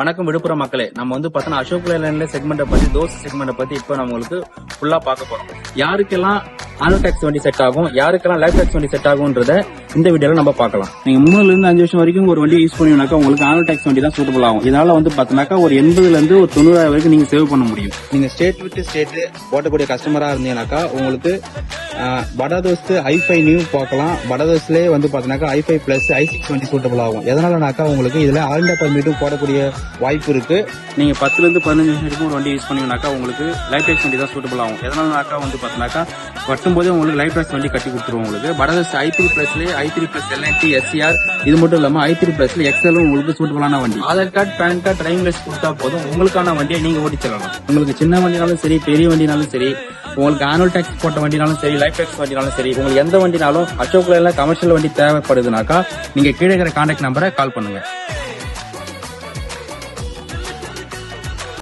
வணக்கம் விழுப்புரம் மக்களே. நம்ம பார்த்தோன்னா அசோக் லேலண்ட்ல செக்மெண்ட்டை பத்தி தோஸ் செக்மெண்ட்டை பத்தி இப்போ நம்ம உங்களுக்கு ஃபுல்லா பார்க்க போறோம். யாருக்கெல்லாம் ஆனோ டாக்ஸ் வண்டி செட் ஆகும், யாருக்கெல்லாம் லைஃப் டாக்ஸ் வண்டி செட் ஆகும்ன்றத இந்த வீடியோல நம்ம பார்க்கலாம். நீங்க 3 இருந்து 5 வருஷம் வரைக்கும் ஒரு வண்டி யூஸ் பண்ணீங்கன்னாக்கா உங்களுக்கு ஆனோ டாக்ஸ் வண்டி தான் சூட்டபிள் ஆகும். இதனால பார்த்தோம்னாக்கா ஒரு 80 இருந்து ஒரு 90 வரைக்கும் நீங்க சேவ் பண்ண முடியும். நீங்க ஸ்டேட் விட்டு ஸ்டேட் ஓட்டக்கூடிய கஸ்டமரா இருந்தீங்கன்னாக்கா உங்களுக்கு படாதோஸ்து i5 நியூ பார்க்கலாம். படாதோஸ்லேயே பார்த்தீங்கன்னாக்கா i5 பிளஸ் i6 வண்டி சூட்டபிள் ஆகும். எதனாலனாக்கா உங்களுக்கு இதுல ஆல் இந்தியா பர்மிட்டும் போடக்கூடிய வாய்ப்பு இருக்கு. நீங்க 10 இருந்து 15 வருஷம் வரைக்கும் ஒரு வண்டி யூஸ் பண்ணீங்கன்னாக்கா உங்களுக்கு லைஃப் டாக்ஸ் வண்டி தான் சூட்டபிள் ஆகும். எதனாலனாக்கா பார்த்தீங்கன்னாக்கா கட்டும்போதே உங்களுக்கு லைஃப் டாக்ஸ் வண்டி கட்டி கொடுத்துருவோம். உங்களுக்கு படாதோஸ் i3 பிளஸ்ல i3 plus LNT SCR இது மட்டும் இல்லாம i3 பிளஸ்ல XL உங்களுக்கு சூட்டபிளான வண்டி. Aadhaar card, PAN card, driving licence கொடுத்தா போதும் உங்களுக்கான வண்டியை நீங்க ஓட்டிச்சிடலாம். உங்களுக்கு சின்ன வண்டினாலும் சரி, பெரிய வண்டினாலும் சரி, உங்களுக்கு ஆனுவல் டாக்ஸ் போட்ட வண்டினாலும் சரி, லைஃப் டாக்ஸ் வண்டினாலும் சரி, உங்களுக்கு எந்த வண்டினாலும் அசோக் லேலண்ட்ல கமர்ஷியல் வண்டி தேவைப்படுதுனாக்கா நீங்க கீழே இருக்கிற கான்டாக்ட் நம்பரை கால் பண்ணுங்க.